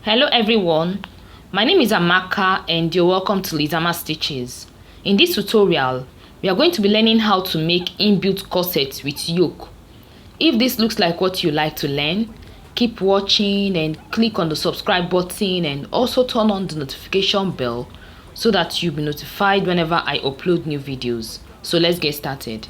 Hello everyone, my name is Amaka and you're welcome to Lizama Stitches. In this tutorial, we are going to be learning how to make inbuilt corsets with yoke. If this looks like what you like to learn, keep watching and click on the subscribe button and also turn on the notification bell so that you'll be notified whenever I upload new videos. So let's get started.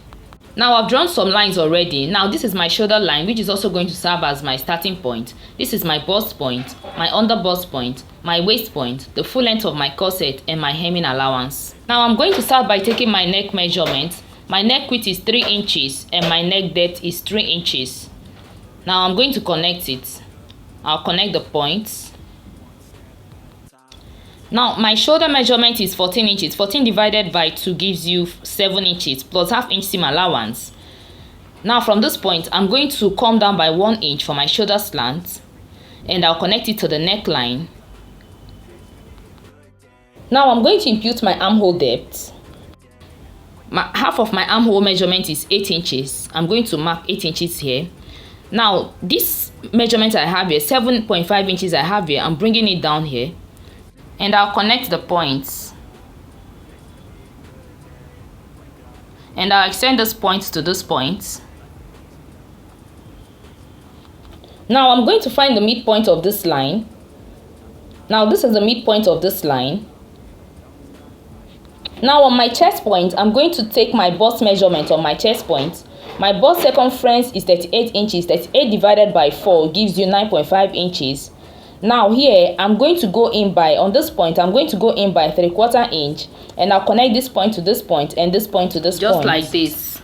Now I've drawn some lines already. Now this is my shoulder line, which is also going to serve as my starting point. This is my bust point, my under bust point, my waist point, the full length of my corset, and my hemming allowance. Now I'm going to start by taking my neck measurement. My neck width is 3 inches and my neck depth is 3 inches. Now I'm going to connect it. I'll connect the points. Now my shoulder measurement is 14 inches. 14 divided by 2 gives you 7 inches plus half inch seam allowance. Now from this point I'm going to come down by 1 inch for my shoulder slant and I'll connect it to the neckline. Now I'm going to impute my armhole depth. Half of my armhole measurement is 8 inches. I'm going to mark 8 inches here. Now this measurement I have here, 7.5 inches I have here, I'm bringing it down here. And I'll connect the points. And I'll extend this point to this point. Now I'm going to find the midpoint of this line. Now this is the midpoint of this line. Now on my chest point, I'm going to take my bust measurement on my chest point. My bust circumference is 38 inches. 38 divided by 4 gives you 9.5 inches. Now here I'm going to go in by, on this point I'm going to go in by 3/4 inch and I'll connect this point to this point and this point to this point. Just like this.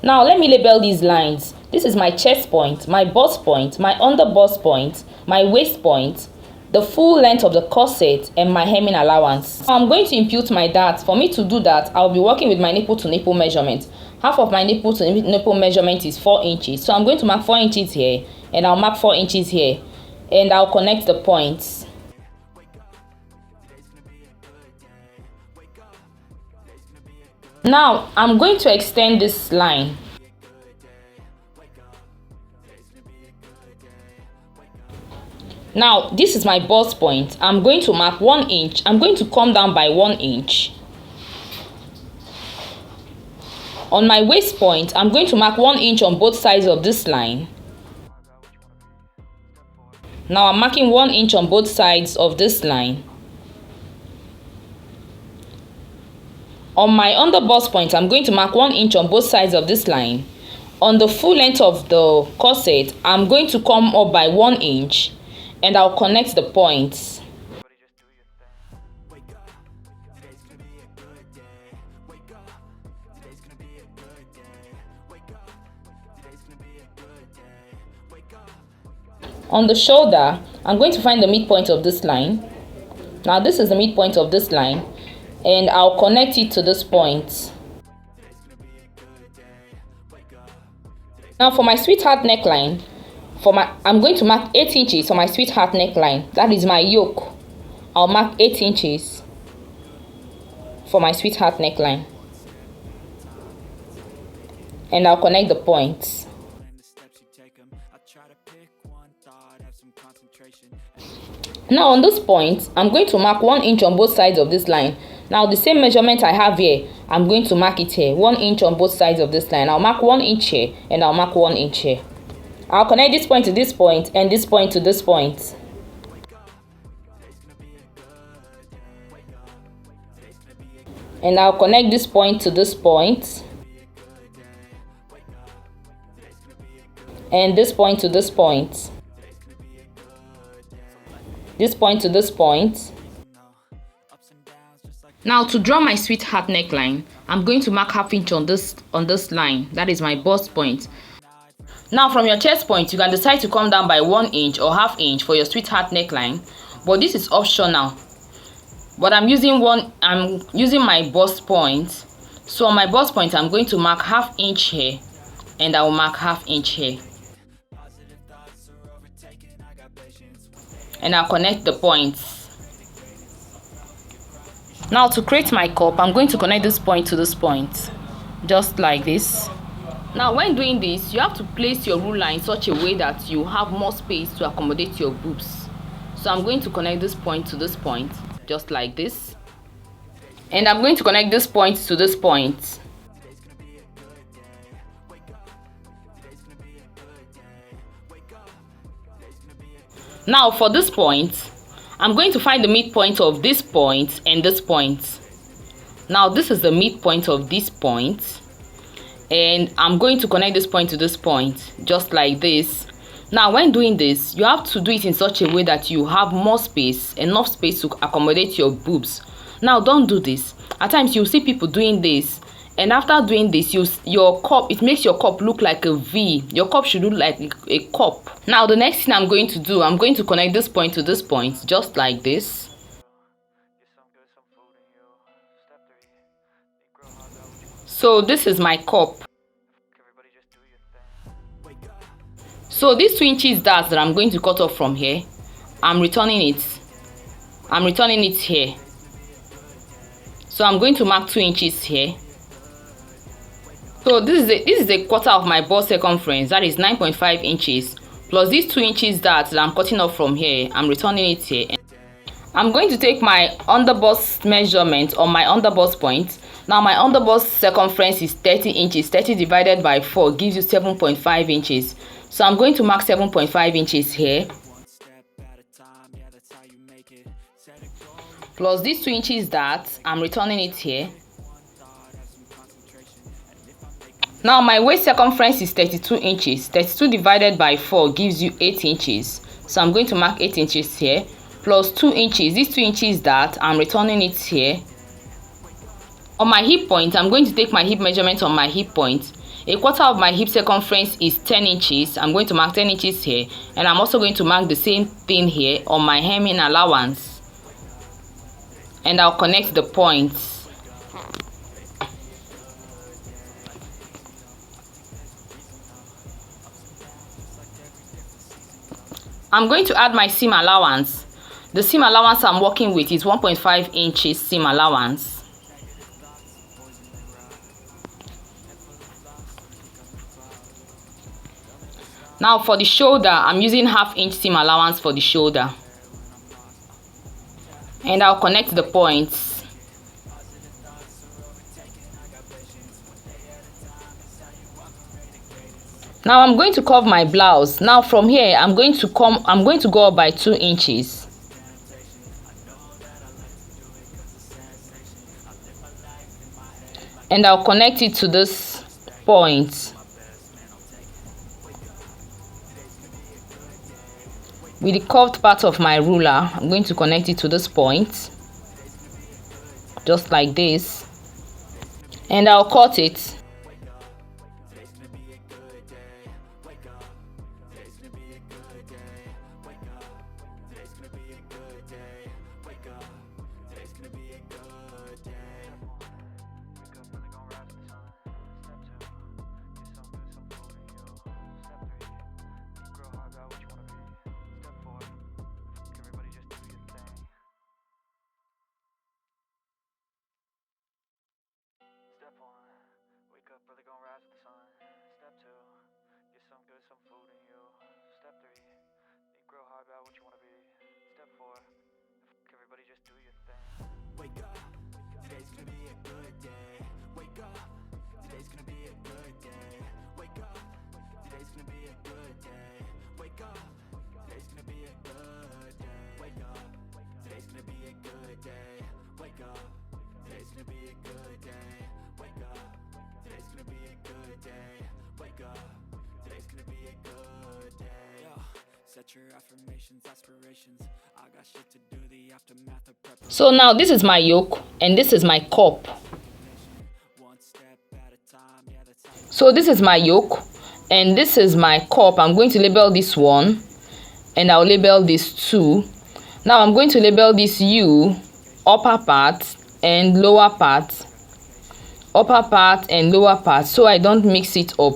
Now let me label these lines. This is my chest point, my bust point, my under bust point, my waist point, the full length of the corset, and my hemming allowance. Now I'm going to impute my dart. For me to do that, I'll be working with my nipple to nipple measurement. Half of my nipple to nipple measurement is 4 inches. So I'm going to mark 4 inches here and I'll mark 4 inches here and I'll connect the points. Now I'm going to extend this line. Now this is my bust point. I'm going to mark 1 inch. I'm going to come down by 1 inch. On my waist point, I'm going to mark 1 inch on both sides of this line. Now I'm marking 1 inch on both sides of this line. On my under bust point, I'm going to mark 1 inch on both sides of this line. On the full length of the corset, I'm going to come up by 1 inch and I'll connect the points. On the shoulder, I'm going to find the midpoint of this line. Now this is the midpoint of this line and I'll connect it to this point. Now for my sweetheart neckline, I'm going to mark 8 inches for my sweetheart neckline. That is my yoke. I'll mark 8 inches for my sweetheart neckline and I'll connect the points. Now on this point, I'm going to mark 1 inch on both sides of this line. Now the same measurement I have here, I'm going to mark it here. 1 inch on both sides of this line. I'll mark 1 inch here and I'll mark 1 inch here. I'll connect this point to this point and this point to this point. And I'll connect this point to this point. And this point to this point. This point to this point. Now to draw my sweetheart neckline, I'm going to mark half inch on this line. That is my bust point. Now from your chest point, you can decide to come down by 1 inch or half inch for your sweetheart neckline, but this is optional. But I'm using my bust point. So on my bust point, I'm going to mark half inch here and I will mark half inch here. And I'll connect the points. Now to create my cup, I'm going to connect this point to this point, just like this. Now when doing this, you have to place your ruler in such a way that you have more space to accommodate your boobs. So I'm going to connect this point to this point, just like this. And I'm going to connect this point to this point. Now for this point, I'm going to find the midpoint of this point and this point. Now this is the midpoint of this point, and I'm going to connect this point to this point, just like this. Now when doing this, you have to do it in such a way that you have more space, enough space to accommodate your boobs. Now don't do this. At times you see people doing this, and after doing this, your cup, it makes your cup look like a V. Your cup should look like a cup. Now the next thing I'm going to do, I'm going to connect this point to this point, just like this. So this is my cup. So these 2 inches darts that I'm going to cut off from here, I'm returning it here. So I'm going to mark 2 inches here. So this is a quarter of my bust circumference, that is 9.5 inches, plus these 2 inches darts that I'm cutting off from here, I'm returning it here. I'm going to take my underbust measurement on my underbust point. Now my underbust circumference is 30 inches. 30 divided by 4 gives you 7.5 inches. So I'm going to mark 7.5 inches here. Plus these 2 inches that I'm returning it here. Now my waist circumference is 32 inches. 32 divided by 4 gives you 8 inches. So I'm going to mark 8 inches here. Plus 2 inches. These 2 inches that I'm returning it here. On my hip point, I'm going to take my hip measurement on my hip point. A quarter of my hip circumference is 10 inches. I'm going to mark 10 inches here. And I'm also going to mark the same thing here on my hemming allowance. And I'll connect the points. I'm going to add my seam allowance. The seam allowance I'm working with is 1.5 inches seam allowance. Now for the shoulder, I'm using 1/2 inch seam allowance for the shoulder. And I'll connect the points. Now I'm going to curve my blouse. Now from here, I'm going to go up by 2 inches. And I'll connect it to this point. With the curved part of my ruler, I'm going to connect it to this point, just like this, and I'll cut it. Brother gonna rise with the sun. Step 2, get some good, some food in you. Step 3, think real hard about what you wanna be. Step 4, everybody just do your thing. Wake up, today's gonna be a good day. Wake up, today's gonna be a good day. Wake up, today's gonna be a good day. Wake up, today's gonna be a good day. Wake up, today's gonna be a good day. Wake up, today's gonna be a good day. Wake up. Today's gonna be a good day. Wake up. Today's gonna be a good day. Yo, set your affirmations, aspirations. I got shit to do, the aftermath of prep. So now this is my yoke and this is my cup. So this is my yoke and this is my cup. I'm going to label this one and I'll label this 2. Now I'm going to label this U, upper part and lower part. Upper part and lower part, so I don't mix it up.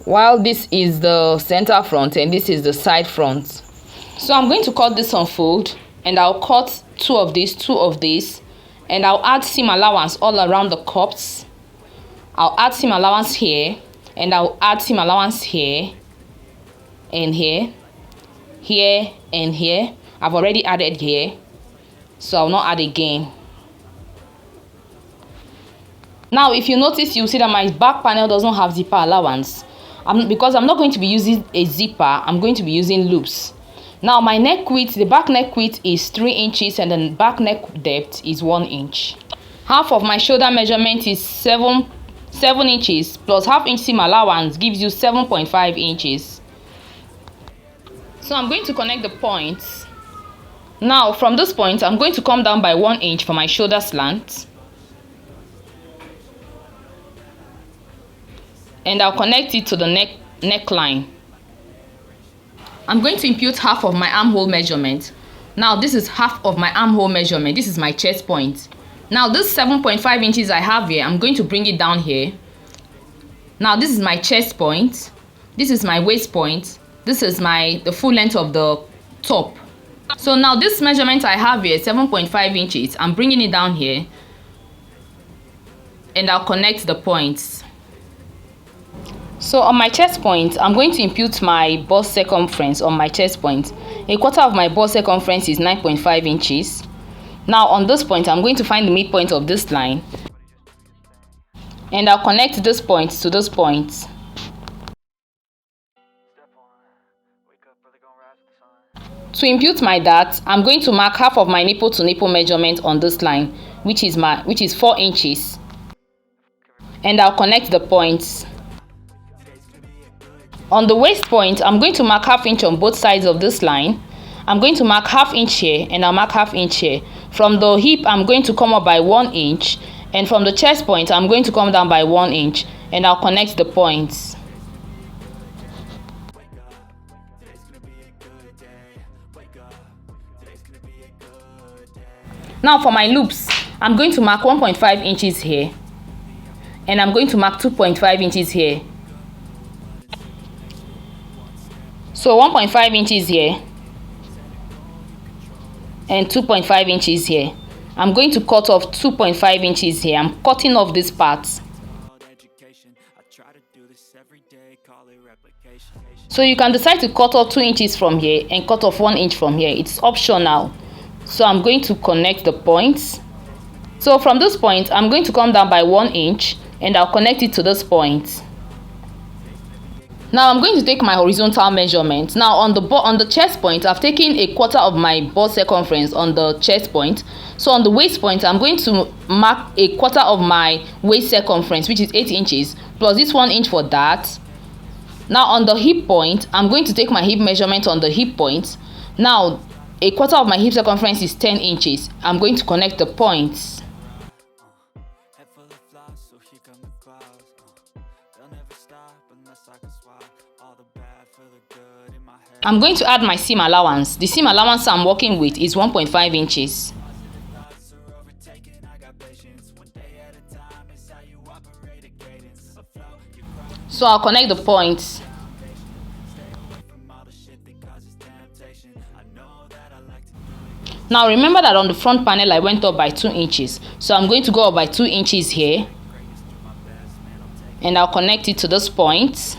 While this is the center front and this is the side front. So I'm going to cut this on fold and I'll cut 2 of this, 2 of this, and I'll add seam allowance all around the cups I'll add seam allowance here, and I'll add seam allowance here and here, here and here. I've already added here, so I'll not add again. Now if you notice, you'll see that my back panel doesn't have zipper allowance. Because I'm not going to be using a zipper, I'm going to be using loops. Now my neck width, the back neck width is 3 inches and the back neck depth is 1 inch. Half of my shoulder measurement is 7 inches plus half-inch seam allowance gives you 7.5 inches. So I'm going to connect the points. Now from this point, I'm going to come down by 1 inch for my shoulder slant. And I'll connect it to the neckline. I'm going to impute half of my armhole measurement. Now this is half of my armhole measurement. This is my chest point. Now this 7.5 inches I have here, I'm going to bring it down here. Now this is my chest point. This is my waist point. This is the full length of the top. So now this measurement I have here, 7.5 inches, I'm bringing it down here. And I'll connect the points. So on my chest point, I'm going to impute my bust circumference on my chest point. A quarter of my bust circumference is 9.5 inches. Now on this point, I'm going to find the midpoint of this line. And I'll connect this point to this point. To impute my dart, I'm going to mark half of my nipple to nipple measurement on this line, which is 4 inches. And I'll connect the points. On the waist point, I'm going to mark ½ inch on both sides of this line. I'm going to mark ½ inch here and I'll mark ½ inch here. From the hip, I'm going to come up by 1 inch, and from the chest point, I'm going to come down by 1 inch, and I'll connect the points. Now for my loops, I'm going to mark 1.5 inches here, and I'm going to mark 2.5 inches here. So 1.5 inches here and 2.5 inches here. I'm going to cut off 2.5 inches here. I'm cutting off this part. So you can decide to cut off 2 inches from here and cut off 1 inch from here. It's optional. So I'm going to connect the points. So from this point, I'm going to come down by 1 inch and I'll connect it to this point. Now I'm going to take my horizontal measurement. Now on the chest point, I've taken a quarter of my bust circumference on the chest point. So on the waist point, I'm going to mark a quarter of my waist circumference, which is 8 inches, plus this 1 inch for that. Now on the hip point, I'm going to take my hip measurement on the hip point. Now a quarter of my hip circumference is 10 inches. I'm going to connect the points. I'm going to add my seam allowance. The seam allowance I'm working with is 1.5 inches. So I'll connect the points. Now remember that on the front panel I went up by 2 inches. So I'm going to go up by 2 inches here. And I'll connect it to this point.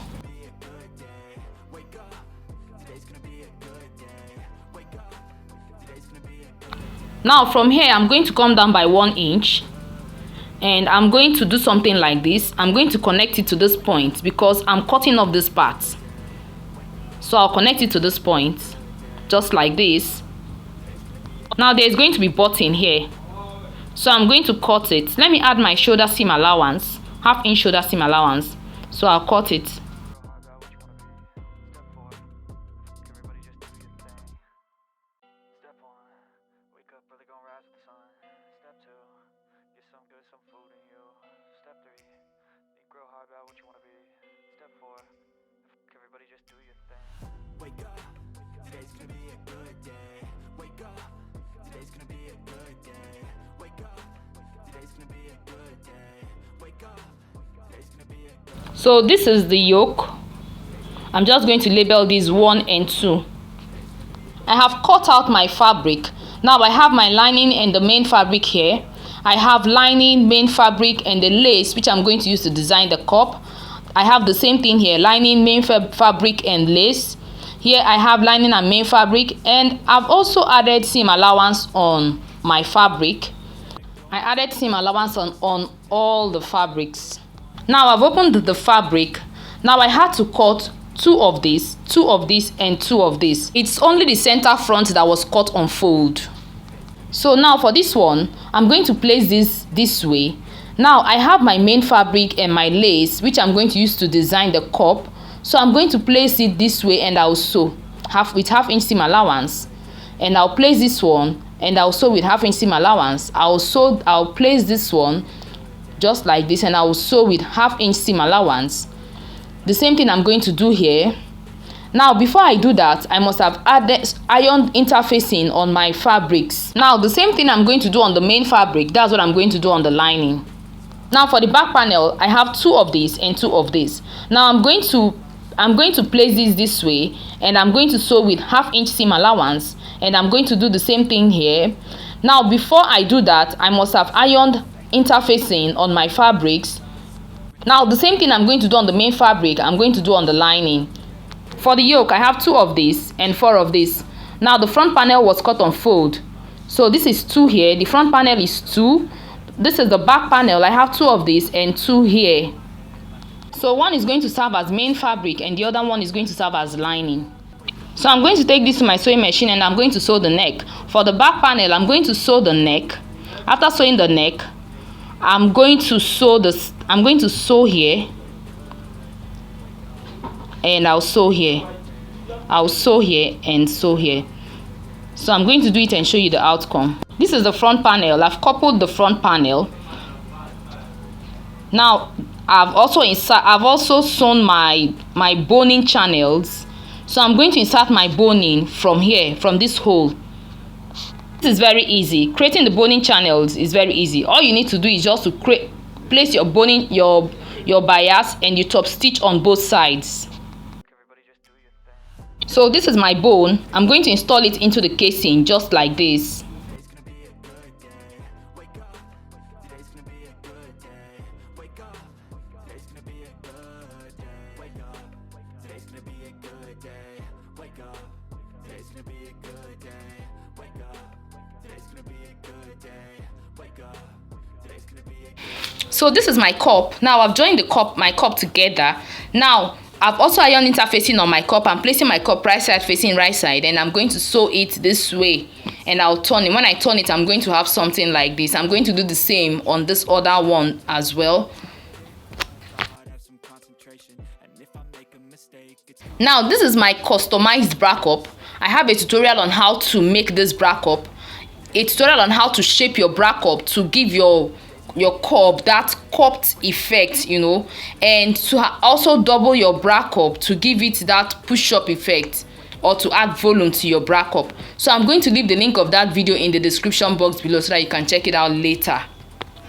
Now from here, I'm going to come down by 1 inch, and I'm going to do something like this. I'm going to connect it to this point because I'm cutting off this part. So I'll connect it to this point, just like this. Now there's going to be button here. So I'm going to cut it. Let me add my shoulder seam allowance, ½ inch shoulder seam allowance. So I'll cut it. So this is the yoke. I'm just going to label these 1 and 2. I have cut out my fabric. Now I have my lining and the main fabric here. I have lining, main fabric, and the lace which I'm going to use to design the cup. I have the same thing here, lining, main fabric, and lace. Here I have lining and main fabric, and I've also added seam allowance on my fabric. I added seam allowance on all the fabrics. Now I've opened the fabric. Now I had to cut two of this, and two of this. It's only the center front that was cut on fold. So now for this one, I'm going to place this way. Now I have my main fabric and my lace, which I'm going to use to design the cup. So I'm going to place it this way, and I'll sew with half-inch seam allowance. And I'll place this one, and I'll sew with half-inch seam allowance. I'll place this one just like this, and I'll sew with half-inch seam allowance. The same thing I'm going to do here. Now before I do that, I must have added ironed interfacing on my fabrics. Now the same thing I'm going to do on the main fabric, that's what I'm going to do on the lining. Now for the back panel, I have two of these and two of this. Now I'm going to place this way, and I'm going to sew with half-inch seam allowance, and I'm going to do the same thing here. Now before I do that, I must have ironed interfacing on my fabrics. Now the same thing I'm going to do on the main fabric, I'm going to do on the lining. For the yoke, I have two of this and four of this. Now the front panel was cut on fold, so this is two here. The front panel is two. This is the back panel. I have two of this and two here. So one is going to serve as main fabric, and the other one is going to serve as lining. So I'm going to take this to my sewing machine, and I'm going to sew the neck. For the back panel, I'm going to sew the neck. After sewing the neck, I'm going to sew here, and I'll sew here. I'll sew here and sew here. So I'm going to do it and show you the outcome. This is the front panel. I've coupled the front panel. Now I've also sewn my boning channels. So I'm going to insert my boning from here, from this hole. This is very easy. Creating the boning channels is very easy. All you need to do is just to place your boning, your bias, and your top stitch on both sides. So this is my bone. I'm going to install it into the casing just like this. So this is my cup. Now I've joined my cup together. Now I've also ironed interfacing on my cup. I'm placing my cup right side facing right side, and I'm going to sew it this way, and I'll turn it. When I turn it, I'm going to have something like this. I'm going to do the same on this other one as well. Now this is my customized bra cup. I have a tutorial on how to make this bra cup, a tutorial on how to shape your bra cup to give your cup that cupped effect, you know, and to also double your bra cup to give it that push-up effect, or to add volume to your bra cup. So I'm going to leave the link of that video in the description box below so that you can check it out later.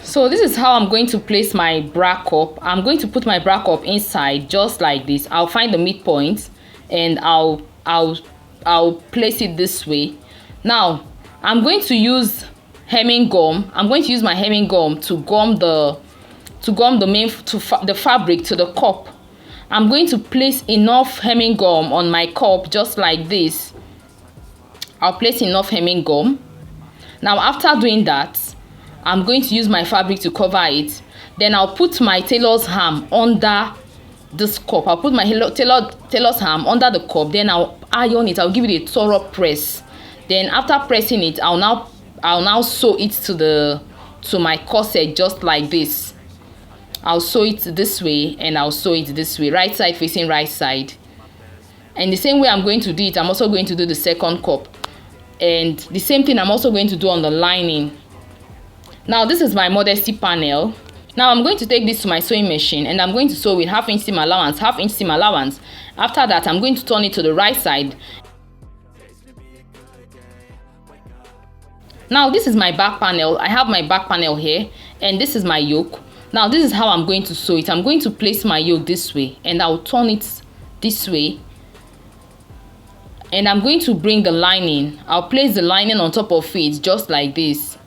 So this is how I'm going to place my bra cup. I'm going to put my bra cup inside just like this. I'll find the midpoint, and I'll place it this way. Now I'm going to use hemming gum. I'm going to use my hemming gum to gum the fabric to the cup. I'm going to place enough hemming gum on my cup just like this. I'll place enough hemming gum. Now after doing that, I'm going to use my fabric to cover it. Then I'll put my tailor's ham under this cup. I'll put my tailor's ham under the cup. Then I'll iron it. I'll give it a thorough press. Then after pressing it, I'll now sew it to my corset just like this. I'll sew it this way, and I'll sew it this way, right side facing right side. And the same way I'm going to do it, I'm also going to do the second cup. And the same thing I'm also going to do on the lining. Now this is my modesty panel. Now I'm going to take this to my sewing machine, and I'm going to sew with half-inch seam allowance, half-inch seam allowance. After that, I'm going to turn it to the right side. Now this is my back panel. I have my back panel here, and this is my yoke. Now this is how I'm going to sew it. I'm going to place my yoke this way, and I'll turn it this way, and I'm going to bring the lining. I'll place the lining on top of it just like this.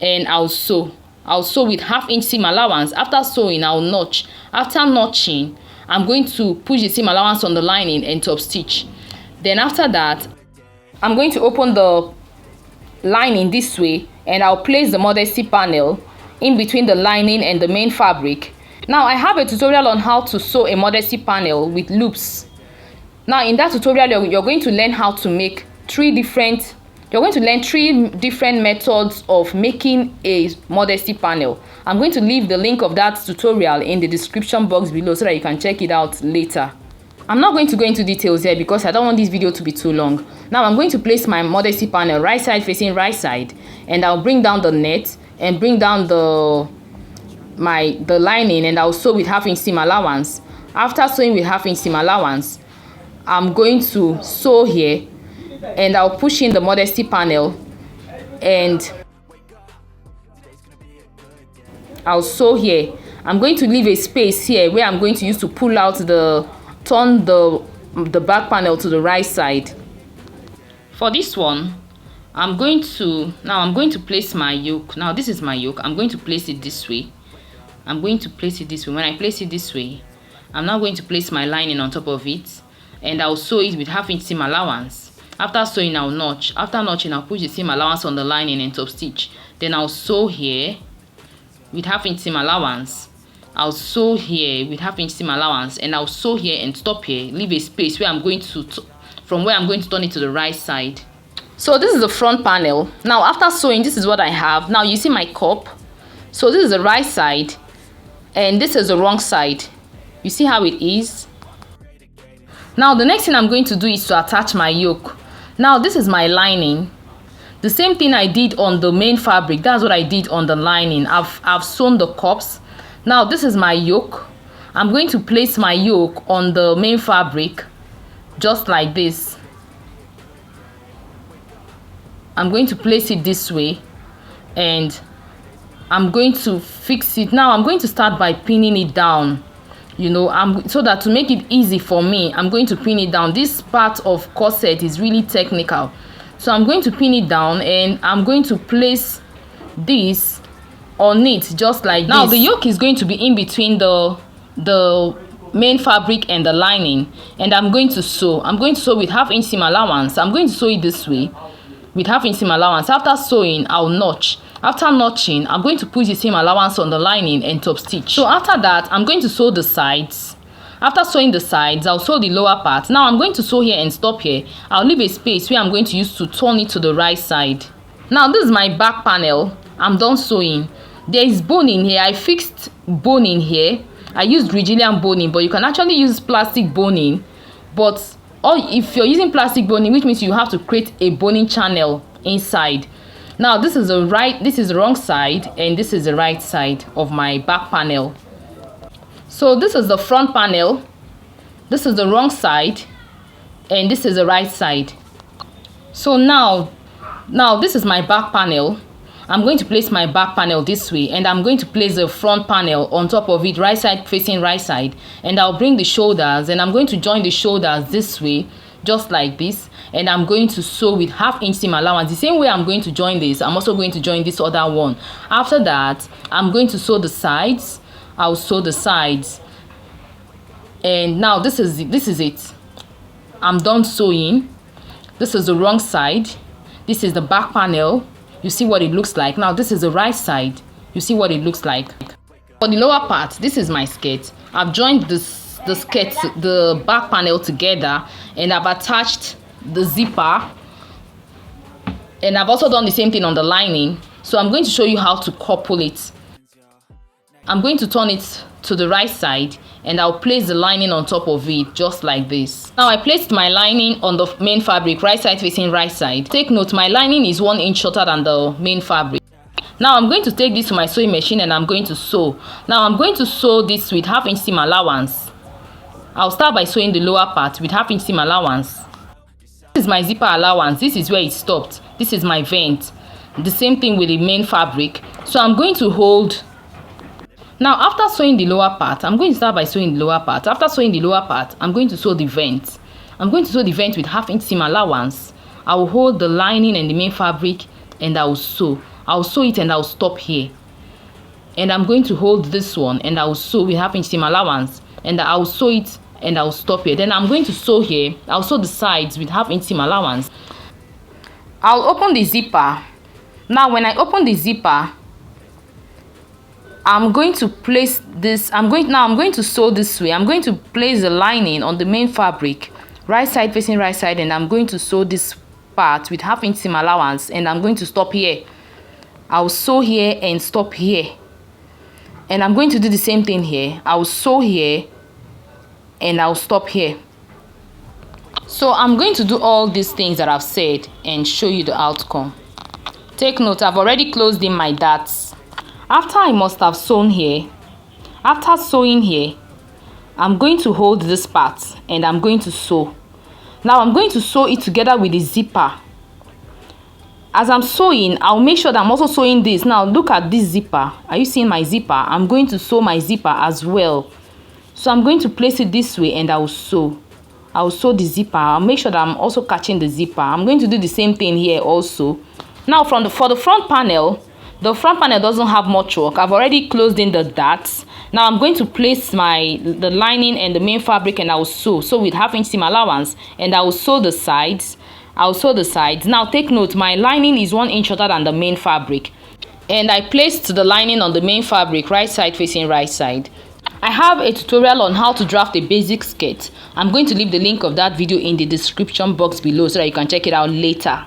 and I'll sew with 1/2 inch seam allowance. After sewing, I'll notch. After notching, I'm going to push the seam allowance on the lining and top stitch. Then after that, I'm going to open the lining this way, and I'll place the modesty panel in between the lining and the main fabric. Now I have a tutorial on how to sew a modesty panel with loops. Now in that tutorial, you're going to learn how to make three different methods of making a modesty panel. I'm going to leave the link of that tutorial in the description box below so that you can check it out later. I'm not going to go into details here because I don't want this video to be too long. Now I'm going to place my modesty panel right side facing right side, and I'll bring down the net and bring down the lining, and I'll sew with 1/2 inch seam allowance. After sewing with 1/2 inch seam allowance, I'm going to sew here, and I'll push in the modesty panel, and I'll sew here. I'm going to leave a space here where I'm going to use to pull out turn the back panel to the right side. For this one, I'm going to place my yoke. Now this is my yoke. I'm going to place it this way. When I place it this way, I'm now going to place my lining on top of it, and I'll sew it with 1/2 inch seam allowance. After sewing, I'll notch. After notching, I'll push the seam allowance on the lining and top stitch. Then I'll sew here with 1/2 inch seam allowance. I'll sew here with 1/2 inch seam allowance, and I'll sew here and stop here. Leave a space where I'm going to turn it to the right side. So this is the front panel. Now after sewing, this is what I have. Now you see my cup. So this is the right side, and this is the wrong side. You see how it is? Now the next thing I'm going to do is to attach my yoke. Now this is my lining. The same thing I did on the main fabric, that's what I did on the lining. I've sewn the cups. Now this is my yoke. I'm going to place my yoke on the main fabric just like this. I'm going to place it this way, and I'm going to fix it. Now I'm going to start by pinning it down. So that to make it easy for me, I'm going to pin it down. This part of corset is really technical, so I'm going to pin it down, and I'm going to place this on it just like this. Now the yoke is going to be in between the main fabric and the lining, and I'm going to sew with 1/2 inch seam allowance. I'm going to sew it this way with 1/2 inch seam allowance. After sewing, I'll notch. After notching, I'm going to push the seam allowance on the lining and top stitch. So after that, I'm going to sew the sides. After sewing the sides, I'll sew the lower part. Now I'm going to sew here and stop here. I'll leave a space where I'm going to use to turn it to the right side. Now this is my back panel. I'm done sewing. There is boning here. I fixed boning here. I used Brazilian boning, but you can actually use plastic boning. If you're using plastic boning, which means you have to create a boning channel inside. Now this is the wrong side, and this is the right side of my back panel. So this is the front panel. This is the wrong side, and this is the right side. So now this is my back panel. I'm going to place my back panel this way, and I'm going to place the front panel on top of it, right side facing right side, and I'll bring the shoulders, and I'm going to join the shoulders this way just like this, and I'm going to sew with 1/2 inch seam allowance. The same way I'm going to join this, I'm also going to join this other one. After that, I'm going to sew the sides. I'll sew the sides, and now this is it. I'm done sewing. This is the wrong side. This is the back panel. You see what it looks like. Now this is the right side. You see what it looks like. For the lower part, this is my skirt. I've joined the skirt, the back panel together, and I've attached the zipper, and I've also done the same thing on the lining. So I'm going to show you how to couple it. I'm going to turn it to the right side, and I'll place the lining on top of it just like this. Now I placed my lining on the main fabric, right side facing right side. Take note, my lining is 1 inch shorter than the main fabric. Now I'm going to take this to my sewing machine, and I'm going to sew. Now I'm going to sew this with 1/2 inch seam allowance. I'll start by sewing the lower part with 1/2 inch seam allowance. This is my zipper allowance. This is where it stopped. This is my vent. The same thing with the main fabric. So I'm going to hold. Now after sewing the lower part, I'm going to start by sewing the lower part. After sewing the lower part, I'm going to sew the vent. I'm going to sew the vent with 1/2 inch seam allowance. I will hold the lining and the main fabric, and I will sew. I'll sew it and I'll stop here. And I'm going to hold this one and I'll sew with half inch seam allowance, and I'll sew it and I'll stop here. Then I'm going to sew here. I'll sew the sides with half inch seam allowance. I'll open the zipper. Now when I open the zipper, I'm going to place this, I'm going to sew this way. I'm going to place the lining on the main fabric, right side facing right side, and I'm going to sew this part with half inch seam allowance, and I'm going to stop here. I'll sew here and stop here. And I'm going to do the same thing here. I'll sew here and I'll stop here. So I'm going to do all these things that I've said and show you the outcome. Take note, I've already closed in my darts. After I must have sewn here, after sewing here, I'm going to hold this part and I'm going to sew. Now I'm going to sew it together with the zipper. As I'm sewing, I'll make sure that I'm also sewing this. Now look at this zipper. Are you seeing my zipper? I'm going to sew my zipper as well. So I'm going to place it this way and I'll sew. I'll sew the zipper. I'll make sure that I'm also catching the zipper. I'm going to do the same thing here also. Now for the front panel, the front panel doesn't have much work. I've already closed in the darts. Now I'm going to place the lining and the main fabric, and I'll sew. So with half inch seam allowance, and I will sew the sides. I'll sew the sides. Now take note, my lining is 1 inch shorter than the main fabric, and I placed the lining on the main fabric, right side facing right side. I have a tutorial on how to draft a basic skirt. I'm going to leave the link of that video in the description box below so that you can check it out later.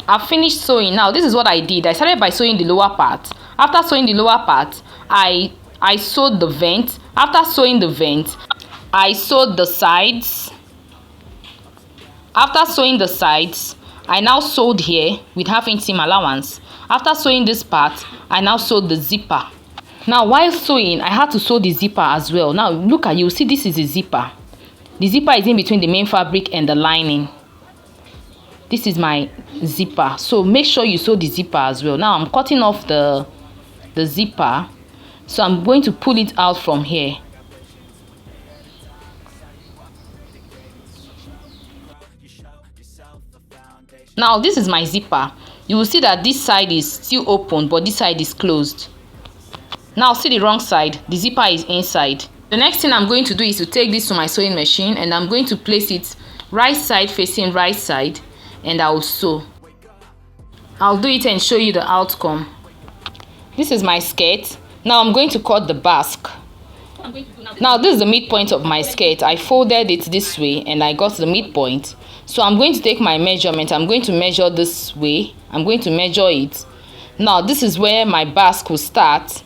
I've finished sewing. Now this is what I did. I started by sewing the lower part. After sewing the lower part, I sewed the vent. After sewing the vent, I sewed the sides. After sewing the sides, I now sewed here with half inch seam allowance. After sewing this part, I now sewed the zipper. Now while sewing, I had to sew the zipper as well. Now look at, you see this is the zipper. The zipper is in between the main fabric and the lining. This is my zipper. So make sure you sew the zipper as well. Now I'm cutting off the zipper. So I'm going to pull it out from here. Now this is my zipper. You will see that this side is still open, but this side is closed. Now see the wrong side. The zipper is inside. The next thing I'm going to do is to take this to my sewing machine, and I'm going to place it right side facing right side, and I'll sew. I'll do it and show you the outcome. This is my skirt. Now I'm going to cut the basque. Now this is the midpoint of my skirt. I folded it this way and I got the midpoint. So I'm going to take my measurement. I'm going to measure this way. I'm going to measure it. Now this is where my basque will start.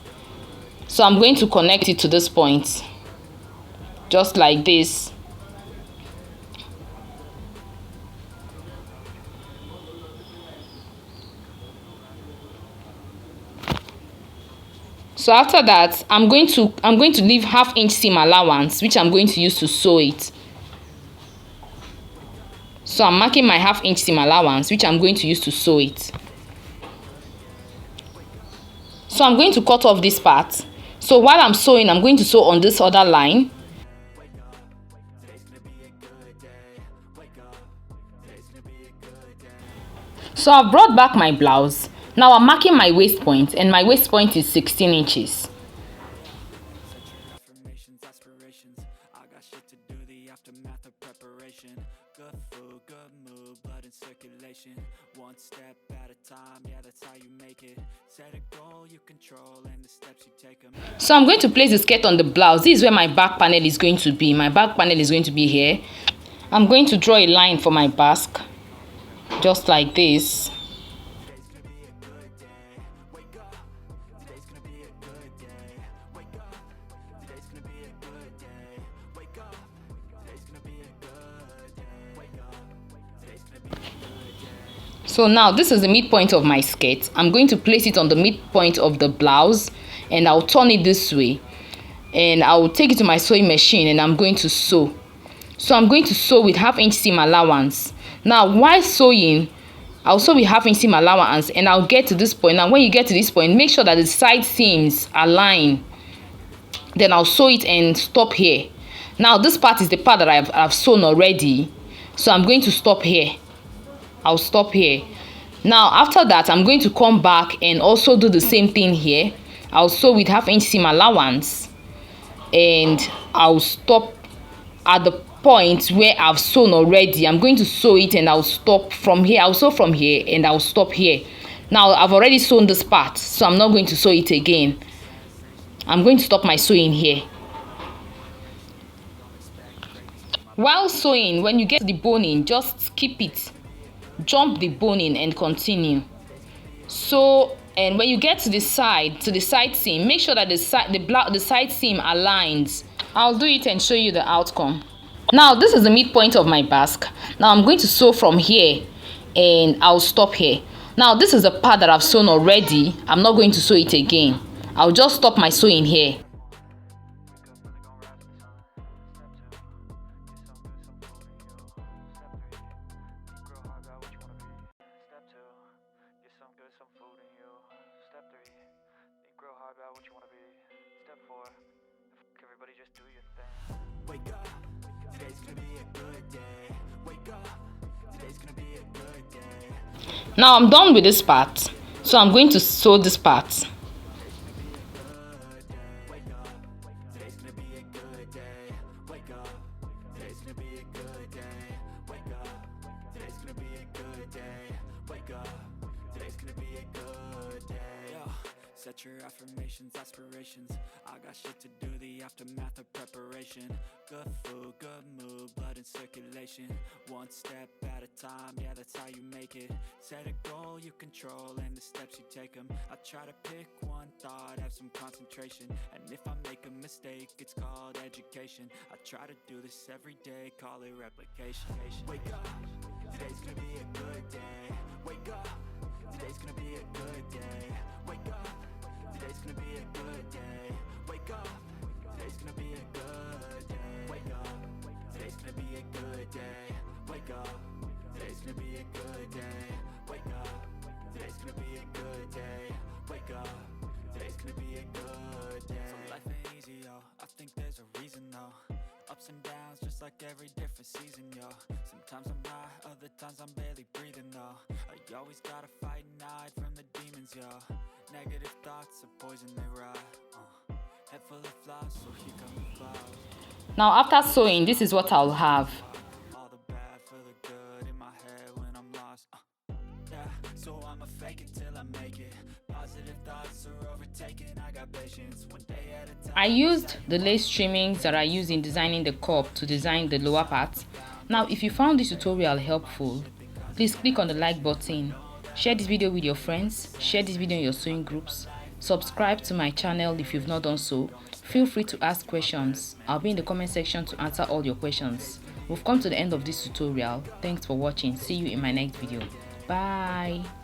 So I'm going to connect it to this point. Just like this. So after that, I'm going to leave half inch seam allowance, which I'm going to use to sew it. So I'm marking my half inch seam allowance, which I'm going to use to sew it. So I'm going to cut off this part. So while I'm sewing, I'm going to sew on this other line. So I've brought back my blouse. Now I'm marking my waist point, and my waist point is 16 inches. So I'm going to place the skirt on the blouse. This is where my back panel is going to be. My back panel is going to be here. I'm going to draw a line for my basque, just like this. So now this is the midpoint of my skirt. I'm going to place it on the midpoint of the blouse, and I'll turn it this way, and I'll take it to my sewing machine, and I'm going to sew. So I'm going to sew with half inch seam allowance. Now while sewing, I'll sew with half inch seam allowance, and I'll get to this point. Now when you get to this point, make sure that the side seams align. Then I'll sew it and stop here. Now this part is the part that I've sewn already, so I'm going to stop here. I'll stop here. Now after that, I'm going to come back and also do the same thing here. I'll sew with 1/2 inch seam allowance, and I'll stop at the point where I've sewn already. I'm going to sew it and I'll stop from here. I'll sew from here and I'll stop here. Now I've already sewn this part, so I'm not going to sew it again. I'm going to stop my sewing here. While sewing, when you get the boning, just skip it, jump the boning and continue. So, and when you get to the side seam, make sure that the side seam aligns. I'll do it and show you the outcome. Now this is the midpoint of my basque. Now I'm going to sew from here and I'll stop here. Now this is the part that I've sewn already. I'm not going to sew it again. I'll just stop my sewing here. Everybody just do your thing. Wake up, today's gonna be a good day. Wake up, today's gonna be a good day. Now I'm done with this part, so I'm going to sew this part. Set your affirmations, aspirations. I got shit to do, the aftermath of preparation. Good food, good mood, blood in circulation. One step at a time, yeah, that's how you make it. Set a goal you control and the steps you take them. I try to pick one thought, have some concentration. And if I make a mistake, it's called education. I try to do this every day, call it replication. Wake up, today's gonna be a good day. Wake up, today's gonna be a good day. Wake up, today's gonna be a good day. Wake up, today's gonna be a good day. Wake up, today's gonna be a good day. Wake up, today's gonna be a good day. Wake up, today's gonna be a good day. Wake up, today's gonna be a good day. So life ain't easy, yo, I think there's a reason though. Ups and downs, just like every different season, yo. Sometimes I'm high, other times I'm barely breathing, though. I always gotta fight and hide from the demons, yo. Negative thoughts are poison, they rot. Head full of flies, so here come the clouds. Now after sewing, this is what I'll have. All the bad for the good in my head when I'm lost. Yeah, so I'ma fake it till I make it. Positive thoughts are overtaken, I got patience. One day at a time. I used the lace trimmings that I used in designing the cup to design the lower part. Now if you found this tutorial helpful, please click on the like button, share this video with your friends, share this video in your sewing groups, subscribe to my channel if you've not done so. Feel free to ask questions. I'll be in the comment section to answer all your questions. We've come to the end of this tutorial. Thanks for watching. See you in my next video. Bye.